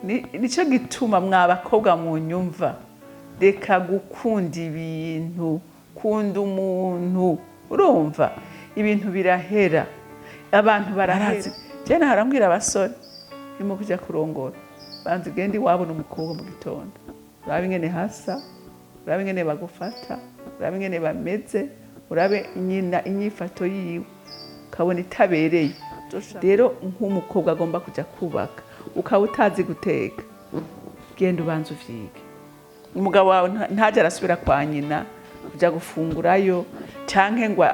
nico gituma mwabakobwa mu nyumva reka gukunda ibintu kunda umuntu urumva ibintu birahera abantu barahazi je naharambwira abasore irimo kuja kurongora banzi gende wabona umukobwa mu gitondo urabe ingene hasa urabe ingene bagufata urabe ingene bameze urabe nyina inyifato yiwe kabona itabereye rero nk'umukobwa agomba kuja kubaka ukaba utazi guteka genda ubanza uvyige umugabo wawe ntaje arasubira kwa nyina kuja gufungurayo canke ngo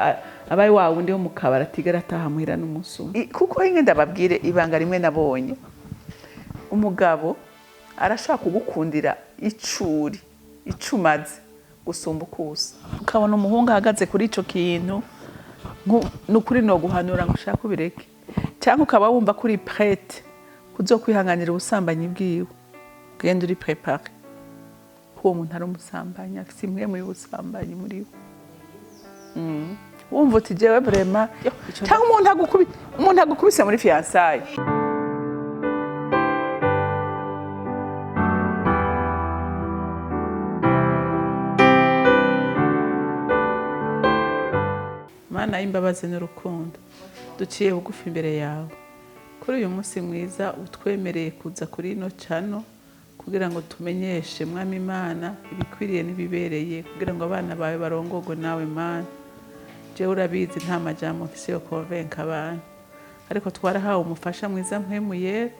abaye wawe undi wo mukabara atigera ataha muhira n'umusuma kuko inge ndababwire ibanga rimwe nabonye umugabo arashaka kugukundira icuri icumaze gusumba ukusa ukabona umuhungu ahagaze kuri ico kintu nukuri no guhanura ngo ushaka ubireke cyangwa ukaba wumva kuri prête kuzokwihanganira ubusambanyi bwiwe genda uri préparé uwo muntu ari umusambanyi afite imwe mu busambanyi muri we wumva uti jewe vraiment cyangwa umuntu agukubise muri fiançailles Mana y'imbabazi n'urukundo duciye bugufi imbere yawe kuri uyu munsi mwiza utwemereye kuza kuri ino cano kugira ngo tumenyeshe mwami Imana ibikwiriye n'ibibereye kugira ngo abana bawe barongorwe nawe Mana jewe urabizi nta majambo mfise yo convaincre abantu ariko twarahawe umufasha mwiza mpwemuye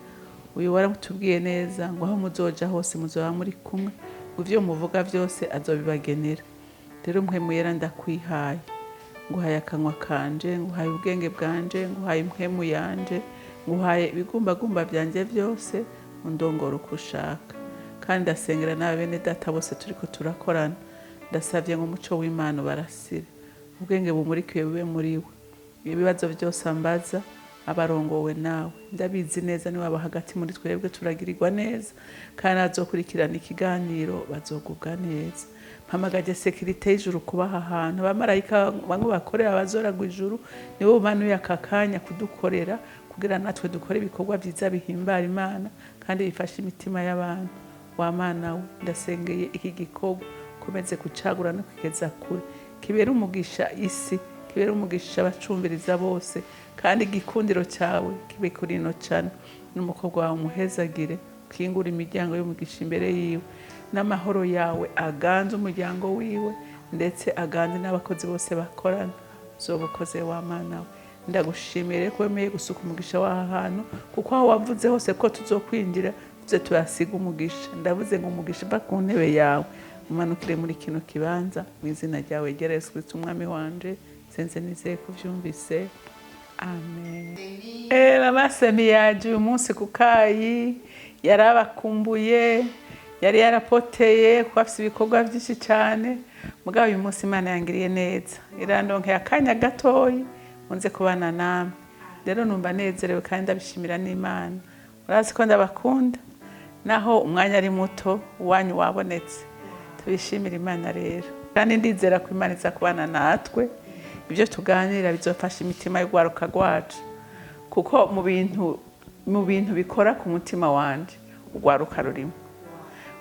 uyu waratubwiye neza ngo aho muzoja hose muzoba muri kumwe ivyo muvuga byose azobibagenera rero mpwemuye ndakwihaye nguhaye akanwa kanje nguhaye ubwenge bwanje nguhaye impwemu yanje nguhaye ibigumbagumba byanje byose undongora uko ushaka kandi ndasengera nawe bene data bose turiko turakorana ndasavye ngo umuco w'Imana barasire ubwenge bumurikiye bube muri we ibibazo byose ambaza abarongowe nawe ndabizi neza ni waba hagati muri twebwe turagirirwa neza kandi azokurikirana ikiganiro bazogubwa neza mpamagaje sekirite y'ijuru kubaha ahantu abamarayika bamwe bakorera abazoragwa ijuru nibo banuye akakanya kudukorera kugira natwe dukore ibikorwa byiza bihimbara Imana kandi bifasha imitima y'abantu wa Mana we ndasengeye iki gikorwa komeze kucagura no kugeza kure kibera umugisha isi kibera umugisha abacumbiriza bose kandi igikundiro cyawe kibe kuri ino cana n'umukobwa wawe umuhezagire kingura imiryango y'umugisha imbere yiwe n'amahoro yawe aganze umuryango wiwe ndetse aganze n'abakozi bose bakorana zobukoze wa Mana we ndagushimire ko wemeye gusuka umugisha w'aha hantu kuko aho wavuze hose ko tuzokwinjira tuze turasiga umugisha ndavuze ngo umugisha va ku ntebe yawe umanukire muri kino kibanza mu izina ryawe rya Yesu Kristo umwami wanje senze nizeye kuvyumvise amen mama Semi yaje uyu munsi kukayi yarabakumbuye yari yarapoteye ko afite ibikorwa byinshi cyane mugabo uyu munsi Imana yangiriye neza irandonkeye akanya gatoyi munze kubana namwe rero numva nezerewe kandi ndabishimira n'Imana urazi ko ndabakunda naho umwanya ari muto wanyu wabonetse tubishimira Imana rero kandi ndizera ko Imana iza kubana natwe ibyo tuganira bizofasha imitima y'ugwaruka rwacu kuko mu bintu bikora ku mutima wanje ugwaruka rurimo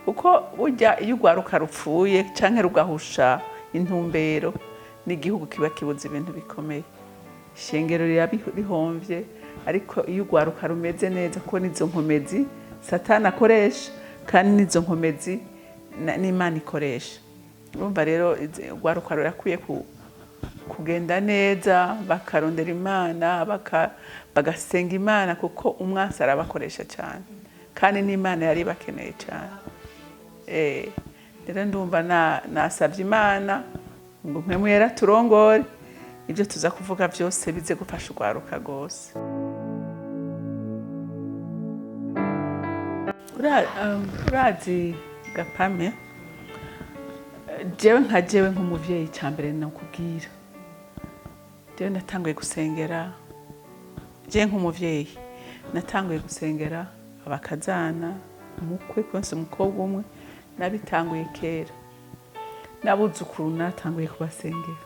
kuko burya iyo ugwaruka rupfuye canke rugahusha intumbero n'igihugu kiba kibuze ibintu bikomeye ishengero rihomvye ariko iyo ugwaruka rumeze neza ko nizo nkomezi Satani akoresha kandi nizo nkomezi n'Imana ikoresha urumva rero ugwaruka rurakwiye kugenda neza bakarondera Imana bagasenga Imana kuko umwansi arabakoresha cyane kandi n'Imana yari bakeneye cyane rero ndumva nasavye Imana ngo mpemu yera turongore ibyo tuza kuvuga byose bize gufasha ugwaruka gose urazi gapame jewe nk'umuvyeyi cyambere nakubwira jewe natanguye gusengera jewe nk'umuvyeyi natanguye gusengera abakazana umukwe konse umukobwa umwe nabitanguye kera nabuzukuru natanguye kubasengera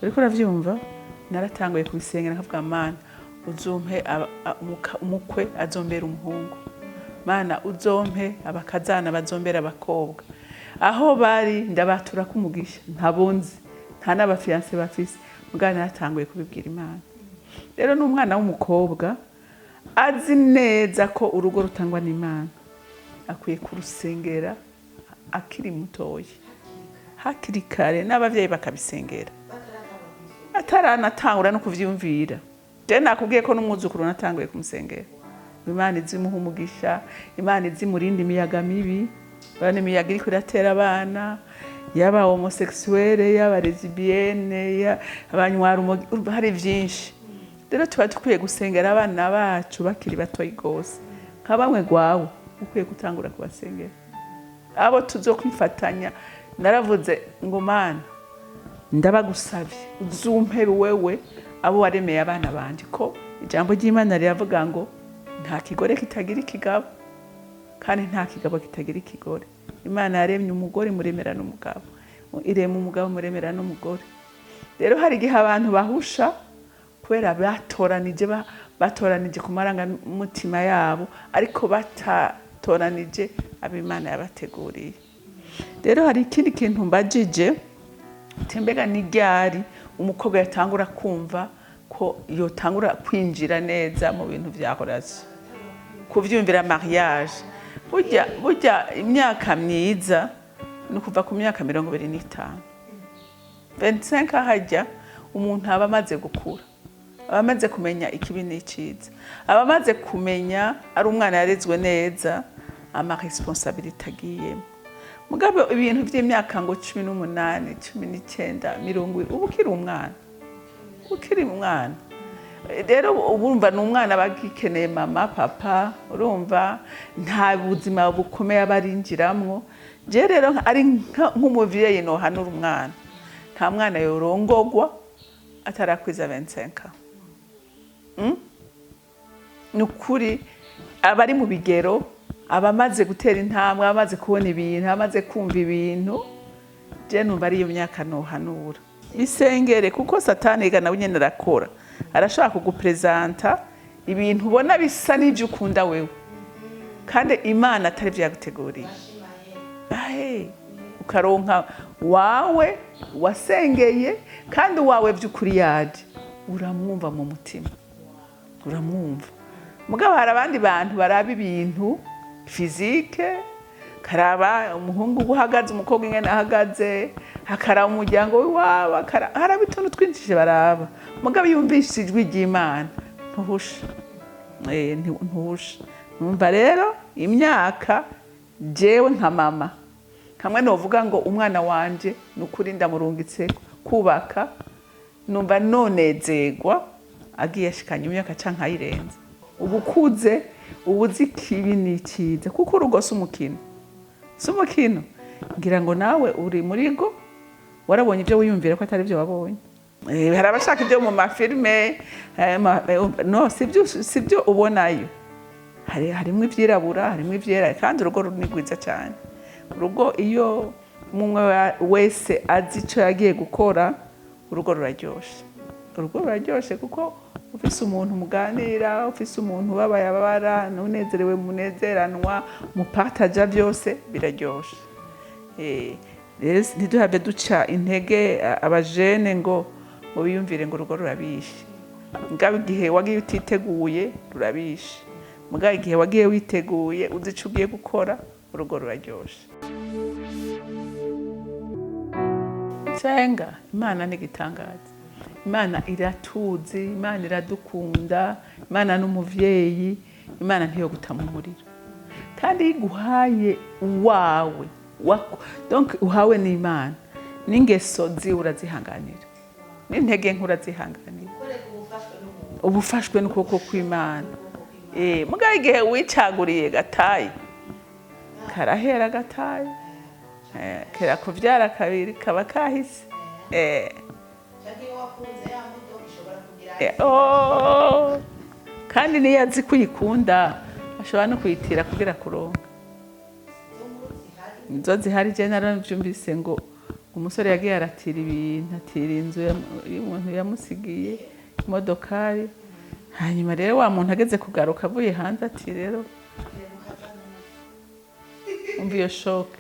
uriko uravyumva naratanguye kubisengera nkavuga Mana uzumpe umukwe azombera umuhungu mana uzompe abakazana bazombera abakobwa aho bari ndabatura kumugisha ntabonzi nta n'abafiance bafise mugana natanguye kubibwira Imana rero n'umwana w'umukobwa azi neza ko urugo rutangwa n'Imana akwiye kurusengera akiri mutoyi hakiri kare n'abavyeyi bakabisengera ataranatangura no kuvyumvira je nakubwiye ko n'umwuzukuru natanguye kumusengera Imana izimuha umugisha Imana izimurinde imiyaga mibi bane imiyaga iri kuratera abana yaba homosexuelle yaba lesbienne abanywaru hari vyinshi rero tuba dukwiye gusengera abana bacu bakiri batoyi gose nka bamwe gwawe ukwiye gutangura kubasengera abo tuzokwifatanya naravuze ngo Mana ndabagusavye uzumpe wewe abo waremeye abana banje ko ijambo ry'Imana riravuga ngo nta kigore kitagira ikigabo kandi nta kigabo kitagira ikigore Imana yaremye umugore muremera n'umugabo irema umugabo muremera n'umugore rero hari igihe abantu bahusha kubera batoranije ku maranga mutima yabo ariko batatoranije ab'Imana yabateguriye rero hari ikindi kintu mbajije tembega n'iryari umukobwa yatangura kumva ko yotangura kwinjira neza mu bintu vyakoraje kuvyumvira mariage burya imyaka myiza no kuva ku myaka 25 25 hajya umuntu aba amaze gukura aba amaze kumenya ikibi n'iciza aba amaze kumenya ari umwana yarezwe neza ama responsabilité agiyemo mugabo ibintu vy'imyaka ngo 18 19 20 ukiri umwana rero urumva n'umwana bagikeneye mama papa urumva nta buzima bukomeye abarinjiramwo je rero ari nk'umuvyeyi no hanura umwana nta mwana yorongogwa atarakwiza 25 nukuri abari mu bigero abamaze gutera intambwe abamaze kubona ibintu abamaze kumva ibintu je numva ari iyo myaka no hanura isengere kuko satani igana nyene arakora arashaka kugupresenta ibintu ubona bisa n'ivyo ukunda wewe kandi Imana atari vyo yaguteguriye ukaronka wawe wasengeye kandi wawe vy'ukuri yaje uramwumva mu mutima uramwumva mugabo hari abandi bantu baraba ibintu physique karaba umuhungu guhagaze umukobwa ingene ahagaze hakaraba umuryango w'iwabo haraba ituntu twinjije baraba mugabo yumvise ijwi ry'Imana ntuhusha ntuhusha numva rero imyaka jewe nka mama kamwe novuga ngo umwana wanje nukuri ndamurungitse kubaka numva nonezegwa agiye ashikanye imyaka canka ayirenze ubukuze ubuzi kibi n'iciza kuko urugo sumukino ngira ngo nawe uri murigo warabonye ibyo wiyumvira ko atari byo wabonye hari abashaka ibyo mu mafilme no sibyo ubonayo harimo ivyirabura harimo ivyera kandi urugo runigwiza cyane urugo iyo umwe wese azi ico yagiye gukora urugo ruraryoshe kuko ufise umuntu muganira ufise umuntu babayabara nunezerewe munezeranwa mupataja byose biraryoshe ntiduhave duca intege abajene ngo biyumvire ngo urugo rurabishe mugabo igihe wagiye utiteguye rurabishe mugabo igihe wagiye witeguye uzi ico ugiye gukora urugo ruraryoshe senga Imana n'igitangaza Imana iratuzi Imana iradukunda Imana n'umuvyeyi Imana ntiyo gutama umuriro kandi iguhaye uwawe donc uhawe n'Imana n'ingeso zi urazihanganira n'intege nk'urazihanganira ubufashwe n'ukuboko kw'Imana mugabo igihe wicaguriye gatayi karahera gatayi kera kuvyara kabiri kaba kahise kandi niyo azi kuyikunda ashobora no kuyitira kugira kuronka nizo zihari je naravyumvise ngo umusore yagiye aratira ibintu atira inzu y'umuntu yamusigiye imodokari hanyuma rero wa muntu ageze kugaruka avuye hanze ati rero umva iyo shoke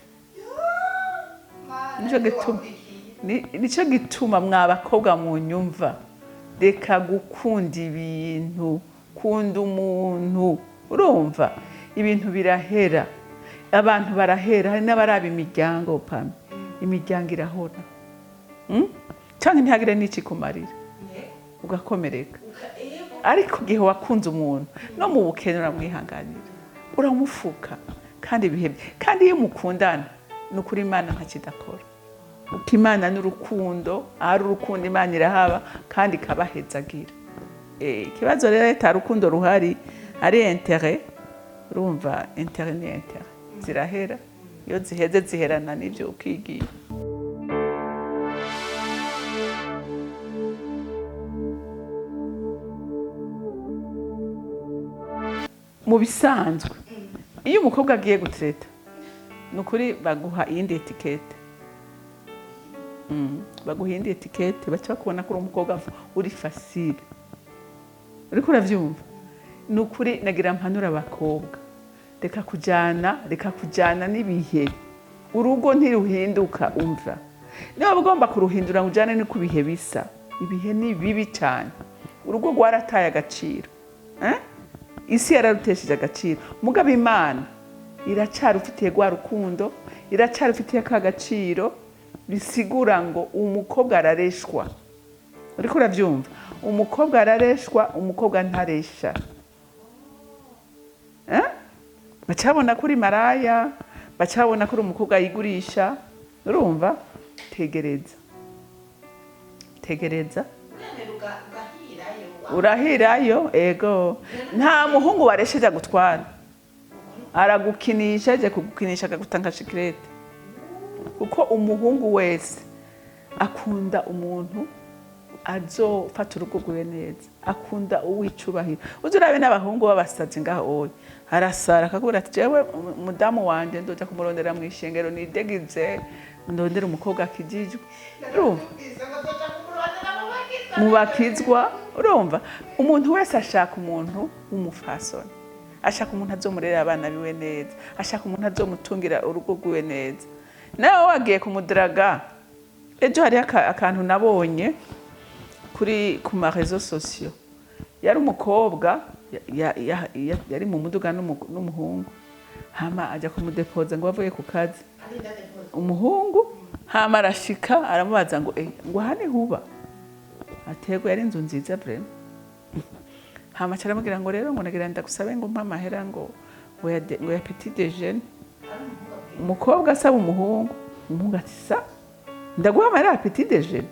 nico gituma mwa bakobwa mu nyumva reka gukunda ibintu kunda umuntu urumva ibintu birahera abantu barahera hari n'abaraba imiryango pame imiryango irahora cyangwa ntihagire n'iki kumarira ugakomereka ariko igihe wakunze umuntu no mu bukene uramwihanganira uramufuka kandi ibihebye kandi iyo mukundana ni ukuri Imana ntakidakora uko Imana n'urukundo ari urukundo Imana irahaba kandi ikabahezagira ikibazo rero leta rukundo ruhari ari intérêt urumva intérêt ni intérêt zirahera iyo ziheze ziherana n'ibyo ukigiye mu bisanzwe iyo umukobwa agiye gutreta nukuri baguha iyindi etikete baguha iyindi etikete baca bakubona ko uri umukobwa uri facile uriko uravyumva nukuri nagira mpanura abakobwa reka kujana n'ibihe urugo ntiruhinduka umva niba ugomba kuruhindura ngo ujane niko ibihe bisa ibihe ni bibi cyane urugo rwarataye agaciro isi yararutesheje agaciro mugabo Imana iracarufitiye gwa rukundo iracarufitiye ka gaciro bisigura ngo umukobwa arareshwa uriko uravyumva umukobwa arareshwa umukobwa ntaresha bacabona kuri maraya bacabona kuri umukobwa yigurisha urumva tegereza urahirayo ego nta muhungu waresheje gutwara aragukinisha aje kugukinisha akagutanga shikirete kuko umuhungu wese akunda umuntu azofata urugo rwiwe neza akunda uwicubahiro uzurabe n'abahungu babasazi ngaho oye arasara akakubwira ati jewe mudamu wanje ndoja kumurondera mu ishengero nidegize ndondera umukobwa akijijwe urumva mubakizwa urumva umuntu wese ashaka umuntu w'umufasoni ashaka umuntu azomurera abana biwe neza ashaka umuntu azomutungira urugo rwiwe neza nawe wagiye kumudaraga ejo hari akantu nabonye kuri ku ma réseaux sociaux yari umukobwa yari mu muduga n'umuhungu hama ajya kumudepoza ngo bavuye ku kazi umuhungu hama arashika aramubaza ngo ngo hane huba atego yari inzu nziza vraiment hama caramubwira ngo rero ngo nagira ndagusabe ngo mpa amahera ngo ya petit déjeuner umukobwa asaba umuhungu ati sa ndaguha amahera ya petit déjeuner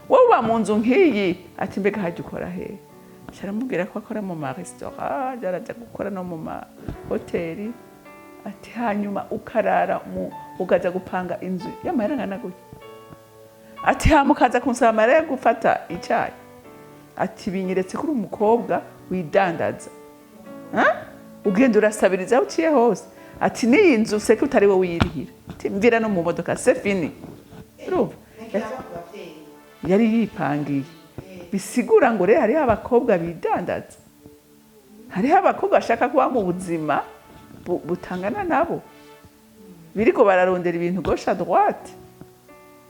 wowe uba mu nzu nk'iyi ati mbega hajya ukora he caramubwira ko akora mu ma restaurant yaraja gukora no mu ma hoteli ati hanyuma ukarara ukaja gupanga inzu y'amahera ngana gutya ati hamukaza kunsaba amahera yo gufata icyayi ati binyeretse kuri umukobwa widandaza ugenda urasabiriza aho uciye hose ati n'iyi nzu seke utari wowe uyirihira ati mvira no mu modoka c'est fini urumva yari yipangiye bisigura ngo rero hariho abakobwa bidandaza hariho abakobwa bashaka kuba mu buzima butangana nabo biriko bararondera ibintu gauche à droite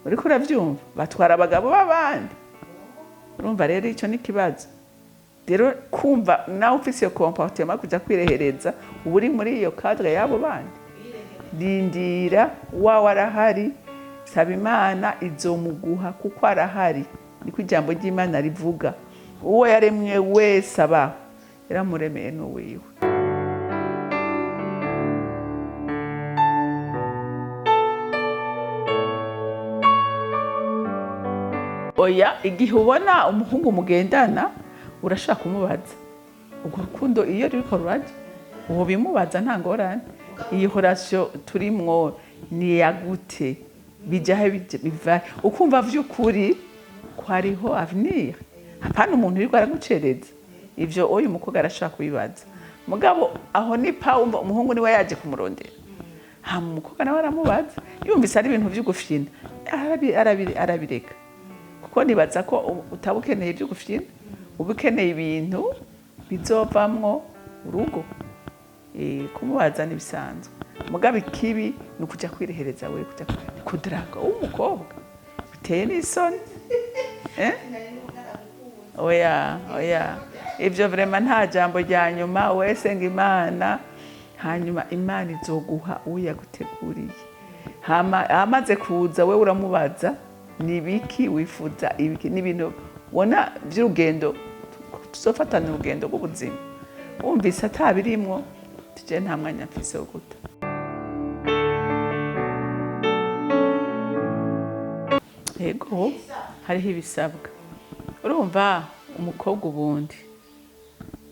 uriko uravyumva batwara abagabo b'abandi urumva rero icyo ni kibazo rero kumva nawe ufise iyo comportement kuja kwirehereza uri muri iyo cadre yabo bandi rindira wawe arahari saba Imana izomuguha kuko arahari niko ijambo ry'Imana rivuga uwo yaremwe wese abaho yaramuremeye n'uwiwe oya igihe ubona umuhungu mugendana urashaka kumubaza ubwo rukundo iyo ruriko ruraje uwo bimubaza nta ngorane iyi relation turimwo ni yagute bijahe biva ukumva vy'ukuri ko hariho avenir hapana umuntu uriko aragucereza ivyo oyo umukobwa arashaka kubibaza mugabo aho ni pa umuhungu niwe yaje kumurondera hama umukobwa nawe aramubaza yumvise ari ibintu vy'ugufyina arabireka kuko nibaza ko utabukeneye ibyo gufyina ubukeneye ibintu bizovamwo urugo kumubaza nibisanzwe mugabe ikibi ni ukuja kwirehereza we kuja kudraga umukobwa biteye n'isoni oya ivyo vraiment nta jambo rya nyuma wese ngo Imana hanyuma Imana izoguha uyaguteguriye amaze kuza we uramubaza nibiki wifuza ibiki n'ibintu bona vy'urugendo tuzofatana urugendo rw'ubuzima wumvise atabirimwo tuje nta mwanya mfise wo guta yego hariho ibisabwa urumva umukobwa ubundi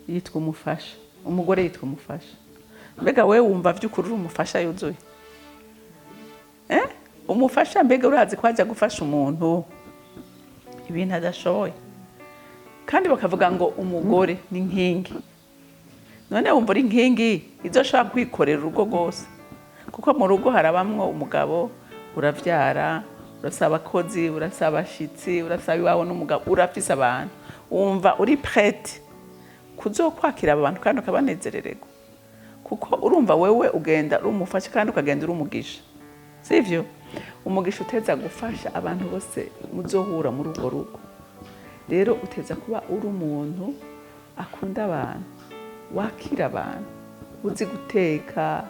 yitwa umufasha umugore yitwa umufasha mbega we wumva vy'ukuri uri umufasha yuzuye umufasha mbega urazi ko aja gufasha umuntu ibintu adashoboye kandi bakavuga ngo umugore ni inkingi none wumva uri inkingi izoshobora kwikorera urugo rwose kuko mu rugo harabamwo umugabo uravyara urasaba abakozi urasaba abashitsi urasaba iwawe n'umugabo urafise abantu wumva uri prête kuzokwakira abantu kandi ukabanezerererwa kuko urumva wewe ugenda uri umufasha kandi ukagenda uri umugisha sivyo umugisha uteza gufasha abantu bose muzohura muri urwo rugo rero uteza kuba uri umuntu akunda abantu wakira abantu uzi guteka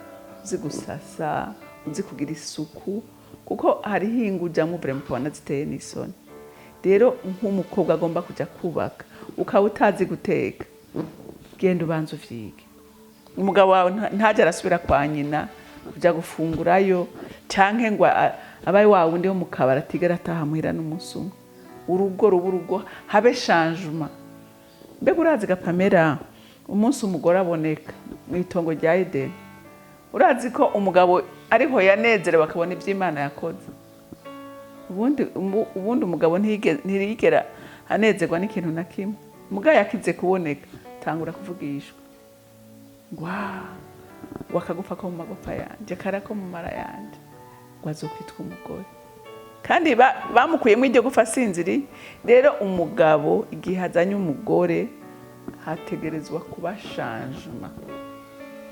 uzi gusasa uzi kugira isuku kuko hariho inguja Mwumve mukabona ziteye n'isoni rero nk'umukobwa agomba kuja kubaka ukaba utazi guteka genda ubanza uvyige umugabo wawe ntaje arasubira kwa nyina kuja gufungurayo canke ngo abaye wawe ndi mu kabara atigera ataha muhira n'umunsi umwe urugo ruburugo habe changement mbega urazi Pamela umunsi umugore aboneka mu itongo rya Edeni urazi ko umugabo ariho yanezerewe akabona ivy'Imana yakoze ubundi umugabo ntirigera anezerwa n'ikintu na kimwe mugabo yakize kuboneka tangura kuvugishwa wakagufa ko mu magufa yanje karako mu mara yanje wazokwitwa umugore kandi bamukuyemo iryo gufa sinziri rero umugabo igihe azanye umugore hategerezwa kuba changement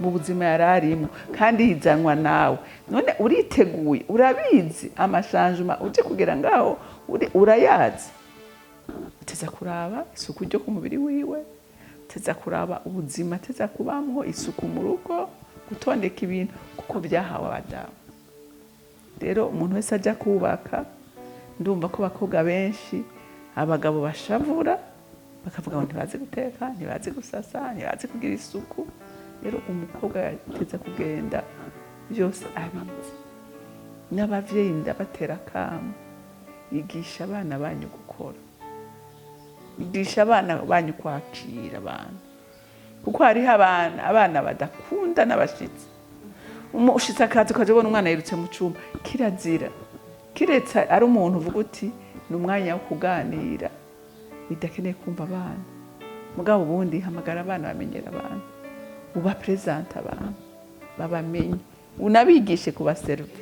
mu buzima yararimo kandi hizanwa nawe none uriteguye urabizi amashangement uje kugira ngaho urayazi uteza kuraba isuku ryo ku mubiri wiwe uteza kuraba ubuzima uteza kubamwo isuku mu rugo gutondeka ibintu kuko byahawe abadamu rero umuntu wese ajya kubaka ndumva ko bakobwa benshi abagabo bashavura bakavuga ngo ntibazi guteka ntibazi gusasa ntibazi kugira isuku rero umukobwa yateza kugenda byose abizi n'abavyeyi ndabatera kamo yigisha abana banyu gukora yigisha abana banyu kwakira abantu kuko hariho abana badakunda n'abashitsi ushitse akazi ukaje ubona umwana yirutse mu cumba kirazira kiretse ari umuntu uvuga uti ni umwanya wo kuganira bidakeneye kumva abana mugabo ubundi hamagara abana bamenyera abantu uba present abantu babamenye unabigishe kubaserva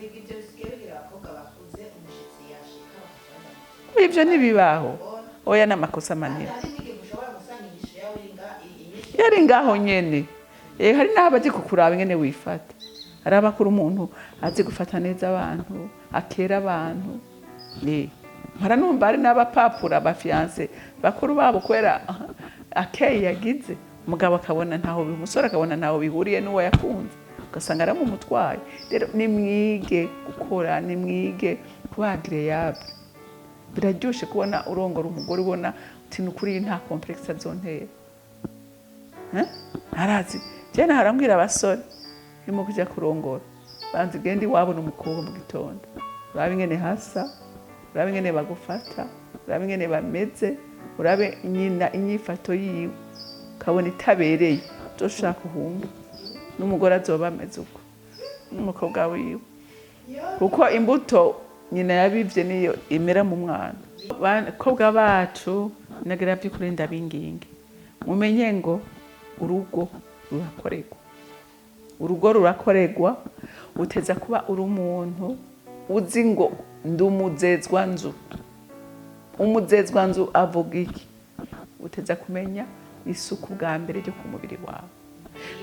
ivyo nibibaho oya n'amakosa manini yari ngaho nyene hari n'abaje kukuraba ingene wifata hari abakuru umuntu azi gufata neza abantu akera abantu mpara numva hari n'abapapura abafiance bakuru babo kwera akeye yagize umugabo akabona ntaho bimusora akabona ntaho bihuriye n'uwo yakunze ugasanga aramumutwaye rero nimwige gukora nimwige kuba agreeable biraryoshe kubona urongora umugore ubona uti nukuri nta complexe azontera arazi jena harambwira abasore irimo kujya kurongora banzi genda iwabo n'umukobwa mu gitondo urabe ingene hasa urabe ingene bagufata urabe ingene bameze urabe nyina inyifato yiwe kabona itabereye uzoshaka uhunga n'umugore azoba ameze uko n'umukobwa wiwe kuko imbuto nyina yabivye niyo imera mu mwana bakobwa bacu nagira by'ukuri ndabinginge mumenye ngo urugo rurakorerwa urugo rurakorerwa uteza kuba uri umuntu uzi ngo ndumuzezwa nzu umuzezwa nzu avuga iki uteza kumenya isuku bwa mbere ryo ku mubiri wawe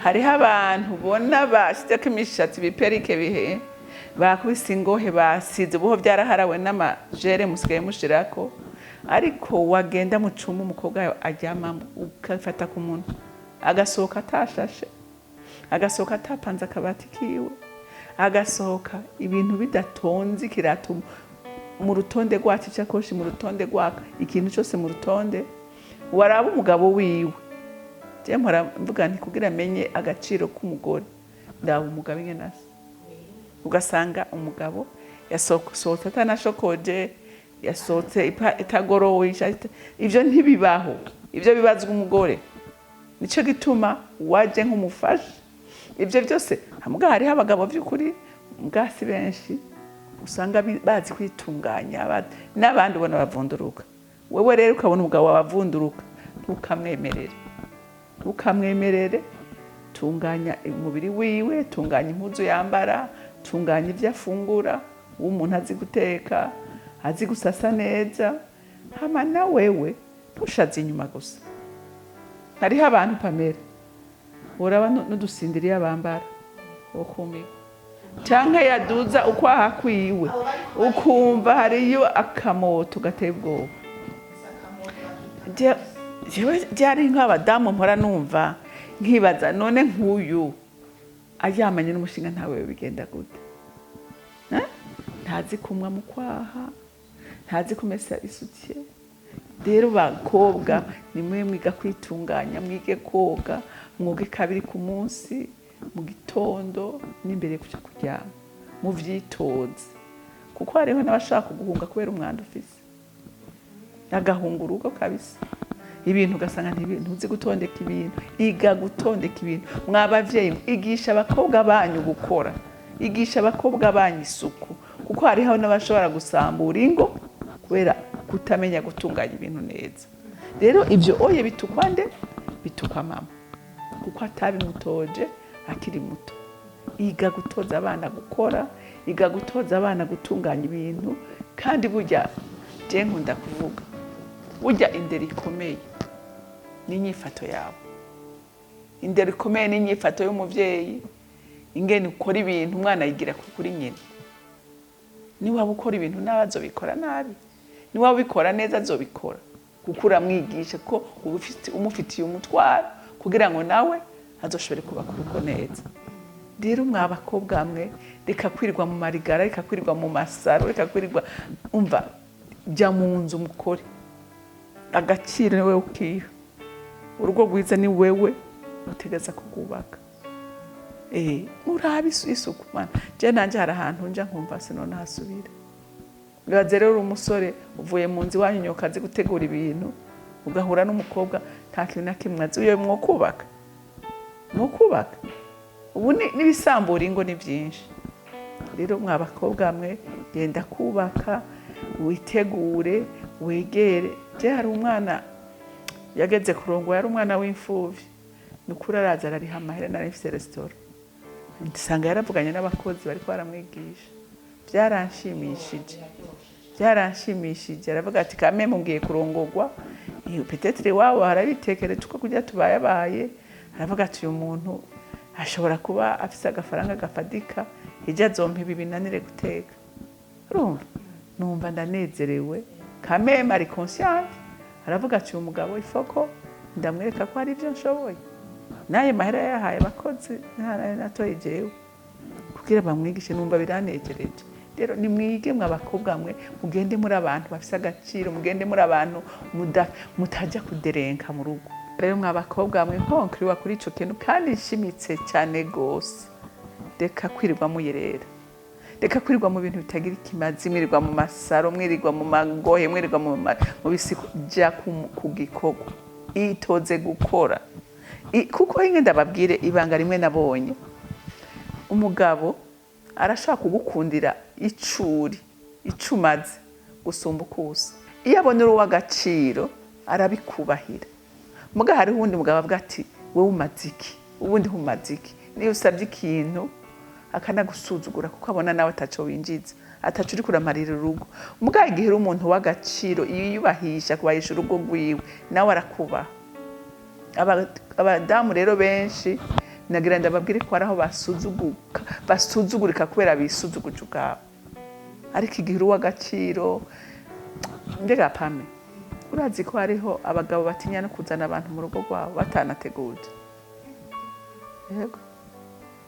hariho abantu ubona bashyizeko imishatsi biperike bihe bakubise ingohe basize ubuho byaraharawe n'amajere musigaye mushirako ariko wagenda mu cumba umukobwa aryama ukafata ku muntu agasohoka atashashe agasohoka atapanze akabati kiwe agasohoka ibintu bidatonze ikirato mu rutonde rwacu cyakoshi mu rutonde rwaka ikintu cyose mu rutonde waraba umugabo wiwe je mpora mvuga nti kugira amenye agaciro k'umugore ndaba umugabo ingenasi ugasanga umugabo yasohotse atanashokoje yasohotse itagorowe ivyo ntibibaho ivyo bibazwa umugore nico gituma waje nk'umufasha ivyo byose hamwe hariho abagabo by'ukuri mbwasi benshi usanga bazi kwitunganya n'abandi ubona bavunduruka wewe rero ukabona umugabo wabavunduruka ntukamwemerere tunganya umubiri wiwe tunganya impuzu yambara tunganya ibyo afungura umuntu azi guteka azi gusasa neza hama na wewe ntushaze inyuma gusa hariho abantu Pamela uraba n'udusindiriye bambara ukumirwa canke yaduza ukwaha kwiwe ukumva hariyo akamoto gateye ubwoba byari nk'abadamu mpora numva nkibaza none nk'uyu aryamanye n'umushinga ntawe bigenda gute ntazi kumwa mu kwaha ntazi kumesa isutiye rero bakobwa nimwe mwiga kwitunganya mwige koga mwoge kabiri ku munsi mu gitondo n'imbere kuja kuryama mu vyitoze kuko hariho n'abashaka guhunga kubera umwanda ufise agahunga urugo kabisa ibintu ugasanga ntuzi gutondeka ibintu iga gutondeka ibintu mwabavyeyi igisha abakobwa banyu gukora igisha abakobwa banyu isuku kuko hariho n'abashobora gusambura ingo kubera kutamenya gutunganya ibintu neza rero ivyo oye bitukwa nde bitukwa mama kuko atabimutoje akiri muto iga gutoza abana gukora iga gutoza abana gutunganya ibintu kandi burya je nkunda kuvuga burya indero ikomeye n'inyifato yawe indero ikomeye n'inyifato y'umuvyeyi ingene ukora ibintu umwana yigira kuri nyina niba ukora ibintu n'abazobikora nabi niba ubikora neza azobikora kuko uramwigisha ko umufitiye umutwaro kugira ngo nawe azoshobore kubaka urugo neza rero mwabakobwa mwe reka kwirirwa mu marigara reka kwirirwa mu masaro reka kwirirwa umva jya mu nzu mukore agaciro ni wewe ukiha urugo rwiza ni wewe utegeza kugubaka murabe isuku mana je nanje hari ahantu nja nkumva sinone hasubira bibaze rero umusore uvuye mu nzi wanyu nyokazi gutegura ibintu ugahura n'umukobwa nta kintu na kimwe azi uyo mwokubaka ubu n'ibisambura ingo ni byinshi rero mwabakobwa mwe genda kubaka witegure wegere je hari umwana yageze kurongwa yari umwana w'imfuvyi nukuri araza arariha amahera narifise restaurant nsanga yaravuganye n'abakozi bariko baramwigisha byaranshimishije aravuga ati kame mungiye kurongorwa peut-être wabo harabitekereje uko kujya tubayabaye aravuga ati uyu muntu ashobora kuba afise agafaranga gafadika ijya zompi bibinanire guteka urumva numva ndanezerewe kame ari conscient aravuga ati uyu mugabo ifoko ndamwereka ko hari ibyo nshoboye naye mahera yahaye abakozi natoye jewe kugira bamwigishe numva biranejereje rero nimwige mwabakobwa mwe mugende muri abantu bafise agaciro mugende muri abantu mutajya kuderenka mu rugo rero mwabakobwa mwe nkonkriwa kuri ico kintu kandi nshimitse cyane gose reka kwirirwa muyerera reka kwirirwa mu bintu bitagira ikimazi mwirirwa mu masaro mwirirwa mu magohe mwirirwa mu bisiko jya kugikorwa itoze gukora kuko hinge ndababwire ibanga rimwe nabonye umugabo arashaka kugukundira icumaze gusumba ukusa iyo abona uri w'agaciro arabikubahira muga hari uwundi mugabo avuga ati wowe umaziki ubundi humaziki niyo usabye ikintu akanagusuzugura kuko abona nawe ataco winjiza ataco uri kuramarira urugo muga igihe uri umuntu w'agaciro yiyubahisha kubahisha urugo rwiwe nawe arakubaha abadamu rero benshi nagira ndababwire ko araho basuzugurika kubera bisuzuguje ubwabo. Ariko igihe uri uw'agaciro, mbega pame, urazi ko hariho abagabo batinya no kuzana abantu mu rugo rwabo batanateguje. Yego,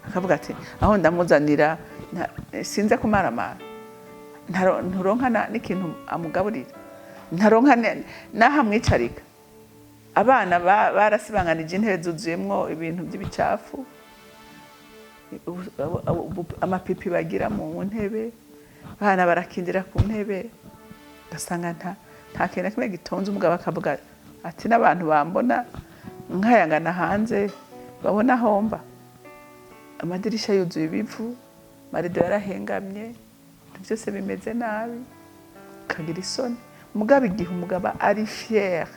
akavuga ati aho ndamuzanira sinze kumaramara, nturonka n'ikintu amugaburira, ntaronka n'aho amwicarika. Abana barasibanganije intebe zuzuyemwo ibintu by'ibicafu, amapipi bagira mu ntebe, abana barakindira ku ntebe, ugasanga nta kintu na kimwe gitonze. Umugabo akavuga ati n'abantu bambona nkayangana hanze babona homba, amadirisha yuzuye ibivu, marido yarahengamye, byose bimeze nabi, kagira isoni. Umugabo igihe umugabo ari fier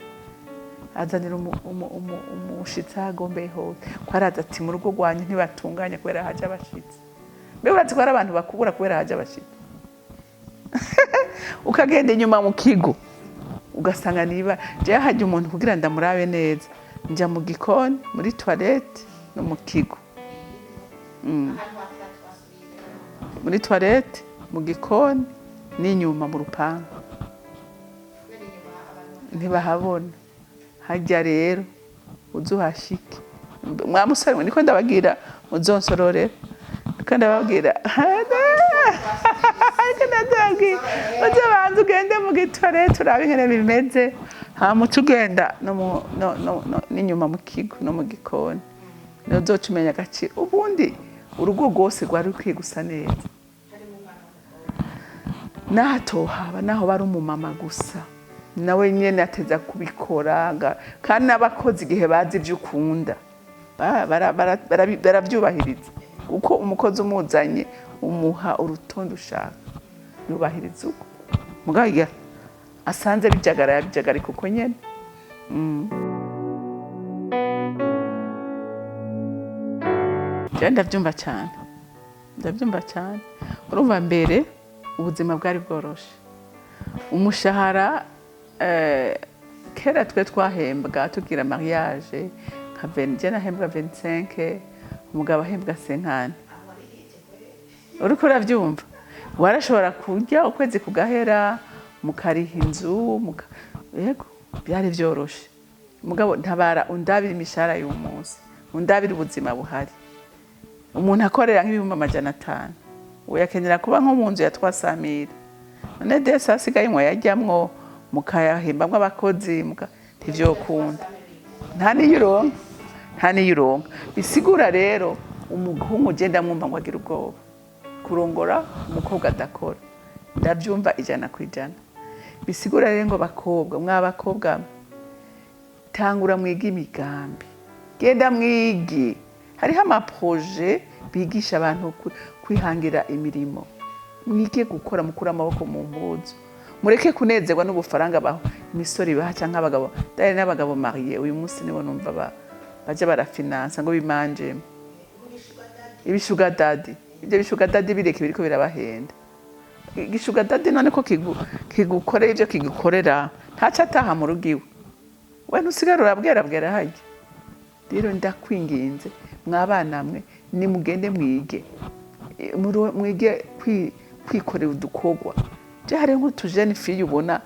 azanira umushitsi agombeye hose ko araza ati mu rugo rwanyu ntibatunganya kubera haje abashitsi. Mbe urazi ko ari abantu bakubura kubera haje abashitsi. Ukagenda inyuma mu kigo ugasanga niba je haje umuntu kugira ndamurabe neza, njya mu gikoni, muri toilette no mu kigo. Muri toilette, mu gikoni n'inyuma mu rupangu ntibahabona. Hajya rero uzuhashike, mwamusore niko ndabagira muzonsororera, niko ndababwira uze banza ugende mu gitore turabe ingene bimeze, hama ugenda n'inyuma mu kigo no mu gikoni, uzoca umenya agaciro. Ubundi urugo rwose rwari rukwiye gusa neza, natohaba naho bari umumama gusa, nawe nyene ateza kubikora, kandi n'abakozi igihe bazi ibyo ukunda barabyubahiriza, kuko umukozi umuzanye umuha urutonde ushaka, yubahiriza uko. Mugabo asanze bijagara kuko nyene. Ndabyumva cyane. Urumva mbere ubuzima bwari bworoshe, umushahara kera twe twahembwa tugira mariage nka 20 nahembwa 25, umugabo ahembwa 50. Uriko uravyumva, warashobora kurya ukwezi kugahera, mukariha inzu, yego byari byoroshe. Umugabo ntabara undabira imishahara y'umunsi, undabira ubuzima buhari. Umuntu akorera nk'ibihumbi 500, uyakenera kuba nko mu nzu ya 300,000. None desa asigaye mwe yajyamwo mukayahembamwe abakozi ntivyokunda, nta niyuronka. Bisigura rero umuhungu ugenda mwumva ngo agira ubwoba kurongora umukobwa adakora, ndabyumva 100%. Bisigura rero ngo bakobwa, mwabakobwa tangura mwige imigambi, genda mwige. Hariho amaproje bigisha abantu kwihangira imirimo, mwige gukora, mukura amaboko mu mpuzu, mureke kunezerwa n'ubufaranga baho imisori baha cyangwa abagabo. Dare n'abagabo mariye uyu munsi nibo numva baje barafinansa ngo bimanje ibishuga dadi. Ibyo bishuga dadi bireke biriko birabahenda. Igishuga dadi none ko kigukorera ibyo kigukorera, ntaca ataha mu rugiwe, we ntusigara urabwera haje. Rero ndakwinginze mwabana mwe nimugende mwige, mwige kwikorera udukogwa. Je hari nk'utujeni fille ubona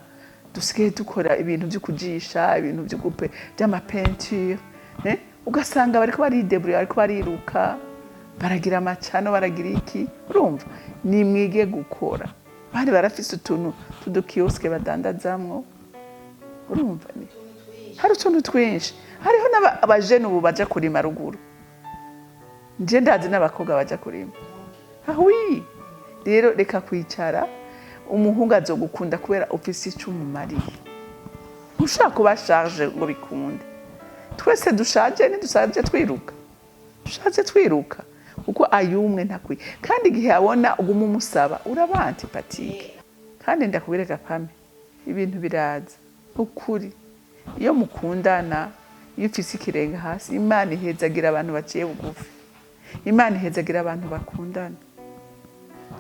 dusigaye dukora ibintu byo kujisha, ibintu byo gupe by'amapeinture, ugasanga bariko baridebrira, bariko bariruka, baragira amacano, baragira iki. Urumva ni mwige gukora. Bari barafise utuntu tudukioske badandazamwo. Urumva ni hari utuntu twinshi. Hariho n'abajene ubu baja kurima ruguru, nje ndazi n'abakobwa baja kurima. Oui, rero reka kwicara, umuhungu azogukunda kubera ufise icumu mariye. Ushaka kuba charge ngo bikunde. Twese dushaje ntidusaje twiruka. Dushaje twiruka kuko ayumwe ntakwi. Kandi igihe abona uguma umusaba uraba antipatike. Kandi ndakubireka pame, ibintu biraza ukuri. Iyo mukundana, iyo ufise ikirenga hasi, Imana ihezagira abantu baciye bugufi. Imana ihezagira abantu bakundana.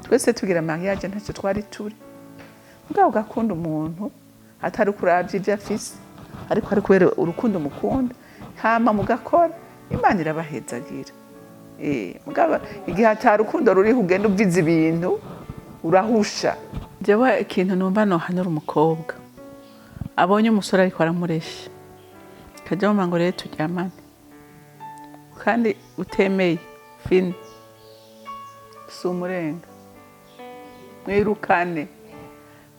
Twese tugira mariage ntacyo twari turi. Mugabo ugakunda umuntu atari kuravye ibyo afise, ariko ari kubera urukundo mukunda, hama mugakora, Imana irabahezagira. mugaba igihe atarukundo ruri ugenda uviza ibintu urahusha. Jewe ikintu numva nohanura umukobwa abonye umusore ariko aramuresha kajya mu mango rero turyamane kandi utemeye fini si umurenga mwirukane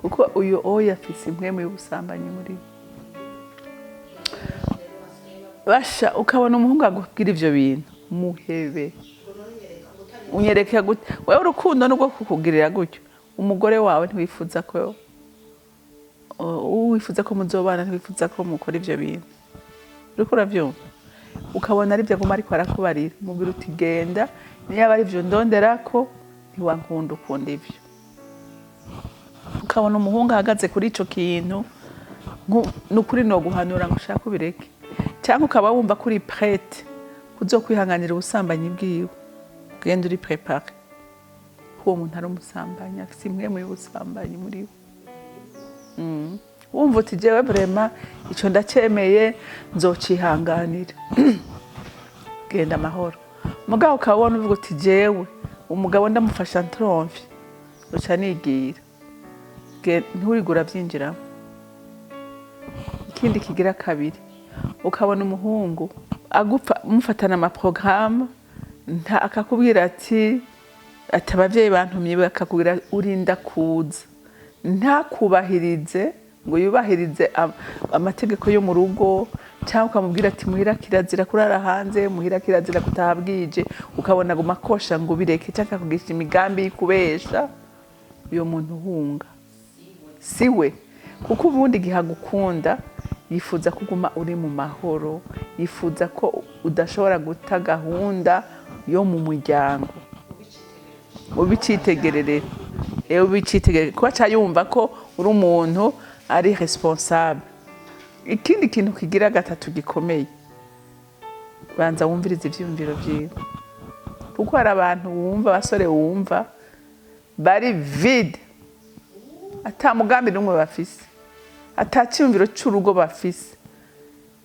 kuko uyu oya afise impwemu y'ubusambanyi muri basha ukabona umuhungu agubwira ivyo bintu muhebe unyereka gute wewe urukundo nubwo kukugirira gutyo umugore wawe ntiwifuza ko wifuza ko muzobana ntiwifuza ko mukora ivyo bintu uriko uravyumva ukabona ari byo aguma ariko arakubarira mubwira uti genda niyo aba ari byo ndonderako ntiwankunda ukunda ivyo ukabona umuhungu ahagaze kuri ico kintu nukuri no guhanura ngo ushaka ubireke cyangwa ukaba wumva kuri prête kuzokwihanganira ubusambanyi bwiwe genda uri préparé uwo muntu ari umusambanyi afite impwemu y'ubusambanyi muri we wumva uti jewe vraiment ico ndacemeye nzocihanganira genda amahoro mugabo ukabona uvuga uti jewe umugabo ndamufasha ntromve uca nigira nturigura byinjiramo. Ikindi kigira kabiri ukabona umuhungu agupfa mufatana amaprograme akakubwira ati abavyeyi bantumye bakakubwira urinda kuza ntakubahirize ngo yubahirize amategeko yo mu rugo cyangwa ukamubwira ati muhira kirazira kurara hanze muhira kirazira gutaha bwije ukabona guma kosha ngo bireke cyangwa kugisha imigambi y'ikubesha uyo muntu uhunga siwe kuko ubundi gihagukunda yifuza kuguma uri mu mahoro yifuza ko udashobora guta gahunda yo mu muryango ubicitegerere kuba cyayumva ko uri umuntu ari responsable. Ikindi kintu kigira gatatu gikomeye banza wumviriza ivyumviro vyiwe kuko hari abantu wumva basore wumva bari vide ata mugambi n'umwe bafise ata cyumviro c'urugo bafise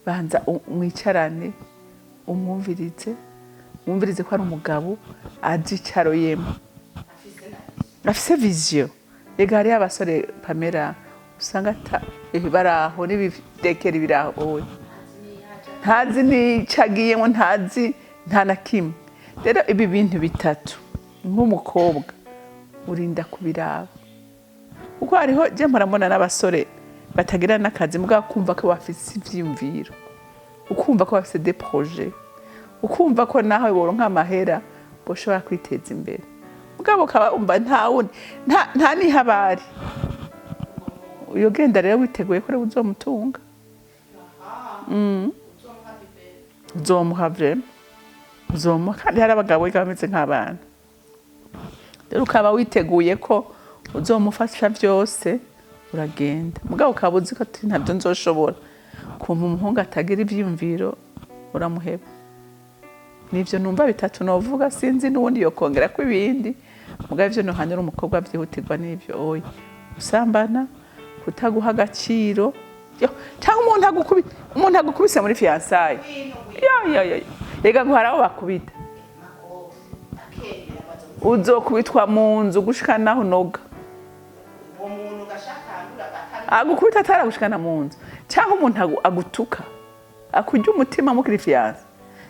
banza umwicarane umwumvirize ko ari umugabo azi icaro yemo afise vision egari y'abasore Pamela usanga baraho n'ibidekera ibiraho ntazi nicagiyemo ntazi nta na kimwe. Rero ibi bintu bitatu nk'umukobwa urinda kubiraba kuko hariho je murambona n'abasore batagira n'akazi mugabo kumva ko bafise ivyumviro ukumva ko bafise des projets ukumva ko naho boronka amahera boshobora kwiteza imbere mugabo kaba umva nta nihabari uyo genda rero witeguye ko uzomutunga uzomuha vraiment uzomuha kandi hari abagabo bameze nk'abana rero ukaba witeguye ko uzomufasha byose uragenda mugabo ukaba uzi ko ntabyo nzoshobora kumva umuhungu atagira ivyumviro uramuheba. Nivyo numva bitatu novuga sinzi n'ubundi yokongera ko ibindi mugabo ivyo nohanura umukobwa byihutirwa n'ivyo oya usambana kutaguha agaciro cyangwa umuntu agukubise muri fiançailles rega ngo haraho bakubita uzokubitwa mu nzu gushika naho noga agukubita ataragushikana mu nzu cyangwa umuntu agutuka akujya umutima mukiri fiança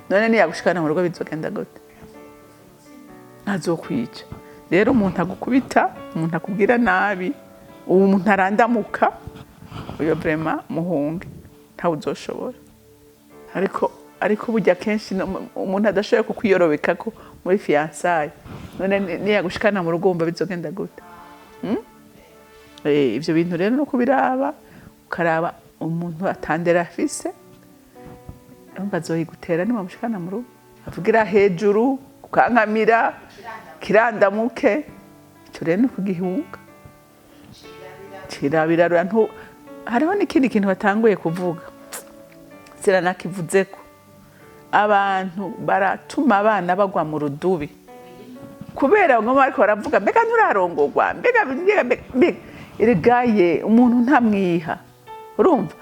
none niyagushikana mu rugo bizogenda gute azokwica. Rero umuntu agukubita umuntu akubwira nabi uwo umuntu arandamuka uyo vraiment muhunge ntawe uzoshobora ariko burya kenshi umuntu adashoboye kukwiyorobeka ko muri fiançailles none niyagushikana mu rugo umva bizogenda gute ivyo bintu rero no kubiraba ukaraba umuntu atandera afise bazoyigutera ni wamushikana mu rugo avugira hejuru kukankamira kirandamuke cyo rero no kugihunga kirabirarura hariho n'ikindi kintu batanguye kuvuga siranakivuzeko abantu baratuma abana bagwa mu rudubi kubera ngo bariko baravuga mbega nturarongorwa mbega irigaye umuntu ntamwiha urumva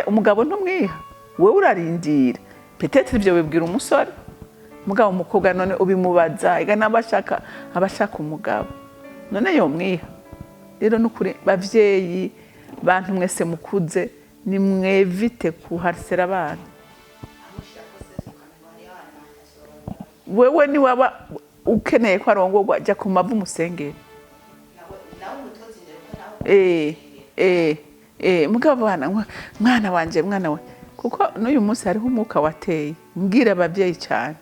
umugabo ntumwiha wewe urarindira peut-être ibyo wibwira umusore mugabo umukobwa none ubimubaza ega abashaka umugabo none yo mwiha rero nukuri bavyeyi bantu mwese mukuze ni mwevite kuharsera abana wewe ni waba ukeneye ko arongorwa jya ku mavu musengere mugabo bana mwana wanje mwana we kuko n'uyu munsi hariho umwuka wateye mbwira abavyeyi cyane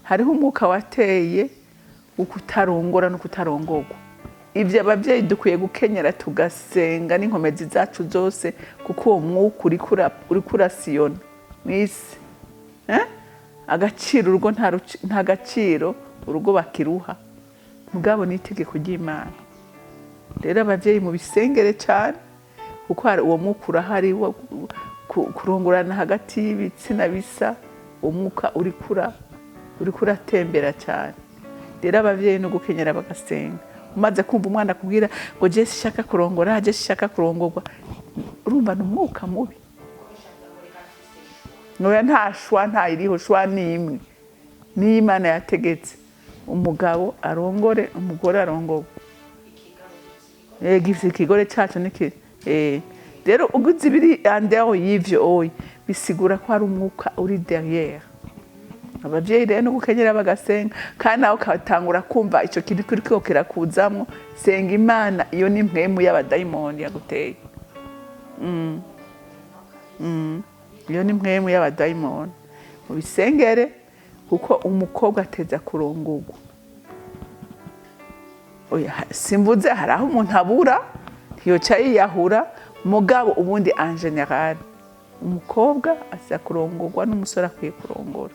hariho umwuka wateye ukutarongora no kutarongorwa ivyo abavyeyi dukwiye gukenyera tugasenga n'inkomezi zacu zose kuko uwo mwuka uri kurasiyona mwisi agaciro urugo nta gaciro urugo bakiruha mugabo ni itegeko ry'Imana rero abavyeyi mu bisengere cyane kuko uwo mwuka urahari kurongorana hagati y'ibitsina bisa umwuka uri kuratembera cyane rero abavyeyi no gukenyera bagasenga umaze kumva umwana kubwira ngo je sishaka kurongora je sishaka kurongorwa urumva n'umwuka mubi noya nta iriho shwa nimwe n'Imana yategetse umugabo arongore umugore arongorwa gifite ikigore cyacu niki rero uguze ibiri andeho y'ivyo oyi bisigura ko ari umwuka uri derrière abavyeyi rero no gukenyera bagasenga kandi nawe ukatangura kumva ico kintu kiriko kirakuzamwo senga Imana iyo ni mpwemu y'abadayimoni yaguteye iyo ni mpwemu y'abadayimoni mu bisengere kuko umukobwa ateza kurongorwa oya simvuze hari aho umuntu abura ntiyoca yiyahura mugabo ubundi en general umukobwa aza kurongorwa n'umusore akwiye kurongora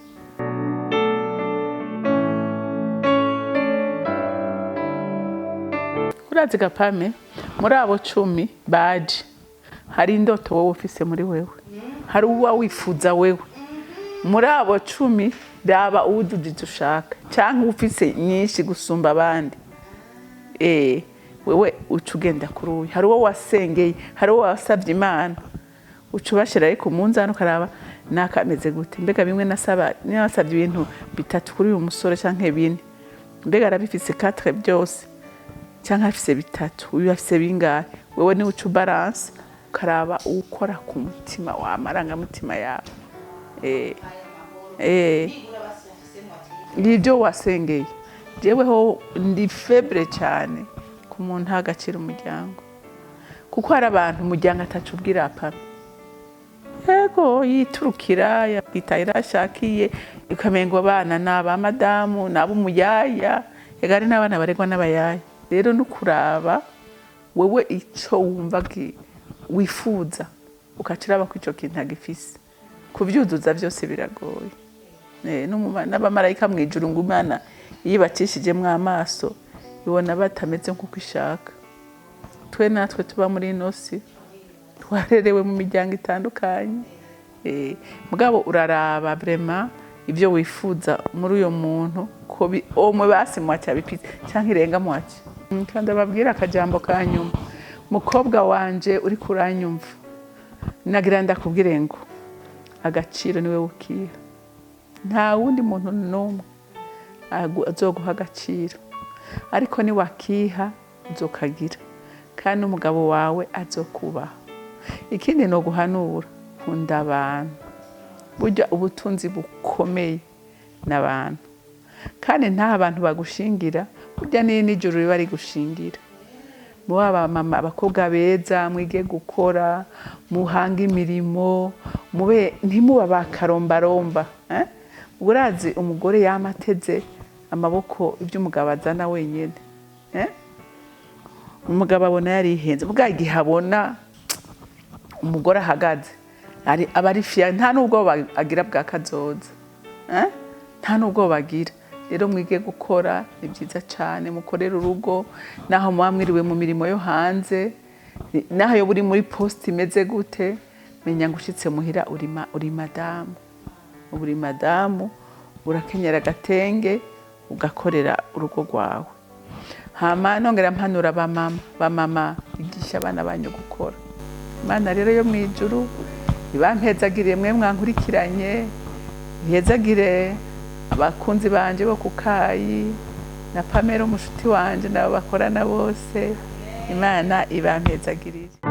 urazi gapame muri abo 10 baje hari indoto wowe ufise muri wewe hari uwa wifuza wewe muri abo 10 raba uwujuje ushaka cyangwa ufise nyinshi gusumba abandi wewe ucugenda kuri uyu hari uwo wasengeye hari uwo wasavye Imana ucubashira ariko munzano karaba nakameze gute mbega bimwe nasavye ibintu bitatu kuri uyu musore canke bine mbega arabifise 4 byose cyangwa afise bitatu uyu afise bingahe wewe ni ucu balance karaba ukora ku mutima wa maranga mutima yawe ibyo wasengeye jeweho ndi febre cyane ku muntu agacira umuryango kuko hari abantu umuryango atacubwira apa yego yiturukira yitayira ashakiye ikamengo abana naba madamu naba umuyaya yagari n'abana baregwa n'abayaya rero nukuraba wewe ico wumva wifuza ukaciraba ko ico kintu agifise kuvyuzuza byose biragoye n'abamarayika mwijuru ngo Imana yibacishijemwe amaso ibona batameze nkuko ishaka twe natwe tuba muri inosi twarerewe mu miryango itandukanye mugabo uraraba vraiment ibyo wifuza muri uyo muntu ko omwe basi mwacha bipite cyangwa irenga mwacha kandi babwira akajambo kanyuma mukobwa wanje uri kuranyumva nagira ndakubwire ngo agaciro niwe ukiha nta wundi muntu n'umwe azoguha agaciro ariko ni wakiha uzokagira kandi umugabo wawe azokubaha ikindi no guhanura kunda abantu burya ubutunzi bukomeye n'abantu kandi nta abantu bagushingira burya n'ijuru bari gushingira muba mama abakobwa beza mwige gukora muhanga imirimo mube ntimuba bakarombaromba urazi umugore yamateze amaboko iby'umugabo azana wenyine umugabo abona yarihenze bwa gihabona umugore ahagaze abari fiya nta nubwo agira bwa kazoza nta nubwo bagira rero mwige gukora ni byiza cyane mukorera urugo naho muba mwiriwe mu mirimo yo hanze naho yo buri muri post imeze gute menya ngushitse muhira uri madamu uri madamu urakenyera agatenge ugakorera urugo rwawe hama nongera mpanura bamama igisha abana banyu gukora Imana rero yo mwijuru ibampezagire mwe mwankurikiranye ihezagire abakunzi banje bo kukayi na Pamela umushuti wanje nabo bakorana bose Imana ibampezagirire.